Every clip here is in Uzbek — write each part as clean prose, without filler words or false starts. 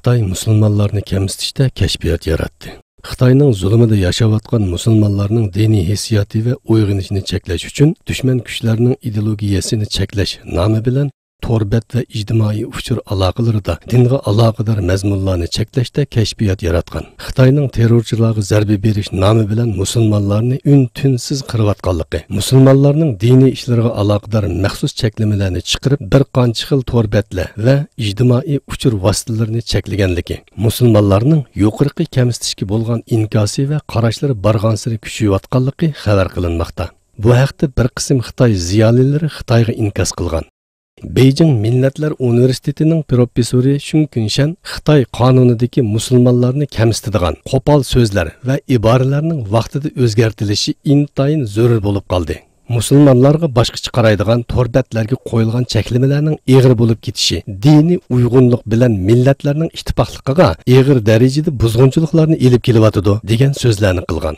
Xitoy musulmonlarni kamsitishda kashfiyot yaratdi. Xitoyning zulmida yashayotgan musulmonlarning diniy hissiyoti va uyg'onishini cheklash uchun dushman kuchlarning ideologiyasini cheklash nomi bilan torbat va ijtimoiy uchur aloqalarida dinga aloqador mazmunlarni cheklashda kashfiyot yaratgan. Xitoyning terrorchilarga zarba berish nomi bilan musulmonlarni un-tunsiz qirayotganligi, musulmonlarning diniy ishlariga aloqador maxsus cheklamalarni chiqarib bir qancha xil torbatlar va ijtimoiy uchur vositalarini cheklaganligi, musulmonlarning yuqorqi kamsitishga bo'lgan inkosi va qarashlari barg'ansiri kuchayotganligi xabar qilinmoqda. Bu haqda bir qism Xitoy ziyolilari Xitoyga inkos qilgan. Beijing Millatlar Universitetining professori Shun Kunshan Xitoy qonunidagi musulmonlarni kamsitadigan qo'pol so'zlar va iboralarning vaqtida o'zgartirishi intayin zarur bo'lib qoldi. Musulmonlarga boshqacha qaraydigan torbatlarga qo'yilgan cheklamalarning eg'ir bo'lib ketishi diniy uyg'unlik bilan millatlarning ittifoqligiga eg'ir darajada buzg'unchiliklarni elib kelyotidi degan so'zlarni qilgan.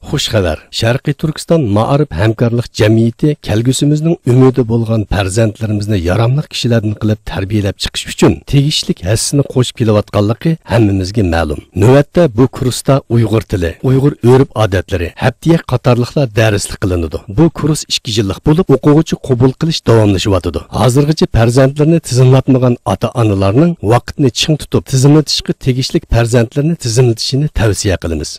Xush xabar. Sharqiy Turkiston Ma'arif hamkorlik jamiyati kelgusimizning umidi bo'lgan farzandlarimizni yaramli kishilardan qilib tarbiyalab chiqish uchun tegishli hassini qo'shib kelayotganligi hammamizga ma'lum. Navbatda bu kursda Uyg'ur tili, Uyg'ur urf-odatlari, haftiya qatorliqlar darslik qilinadi. Bu kurs 2 yillik bo'lib, o'quvchi qabul qilish davomlashyotidi. Hozirgacha farzandlarni tizimlatmagan ota-onalarning vaqtni ching tutib, tizimlatishga tegishli farzandlarni tizimlatishini tavsiya qilamiz.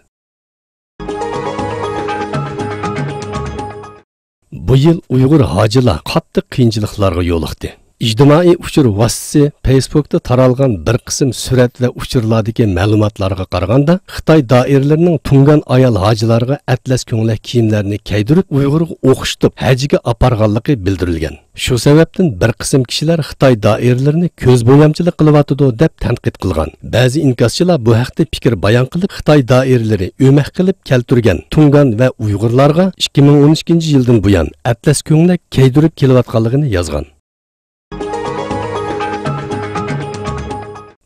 Bu yil Uyg'ur hojilar qattiq qiyinchiliklarga yo'liqdi. İctimai uchur vositasi Facebookda taralgan bir qism surat va uchurlardagi ma'lumotlarga qaraganda Xitoy doiralarining tungan ayol hojilarga atlas ko'ngilak kiyimlarni kiydirib Uyg'urga o'qishtirib hajga aparganligi bildirilgan. Shu sababdan bir qism kishilar Xitoy doiralarini ko'z bo'yamchilik qilyotidi deb tanqid qilgan. Ba'zi inkoschilar bu haqda fikr bayon qilib, Xitoy doiralari o'mak qilib keltirgan tungan va Uyg'urlarga 2012-yildan buyon atlas ko'ngilak kiydirib kelayotganligini yozgan.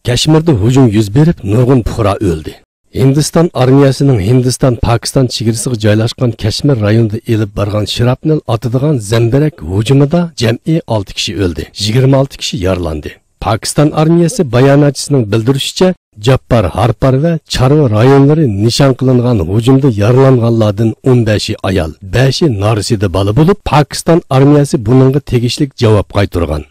Kashmirda hujum yuz berib, nurg'un fuqaro o'ldi. Hindiston armiyasining Hindiston-Pokiston chegarasiga joylashgan Kashmir rayonida elib borgan Shrapnel otadigan zambarak hujumida jami 6 kishi o'ldi, 26 kishi yaralandi. Pokiston armiyasi bayonotchisining bildirishicha, Jappar, Harpar va Charva rayonlari nishon qilingan hujumda yaralanganlardan 15i ayol, 5i norisida bola bo'lib, Pokiston armiyasi buningga tegishli javob qaytargan.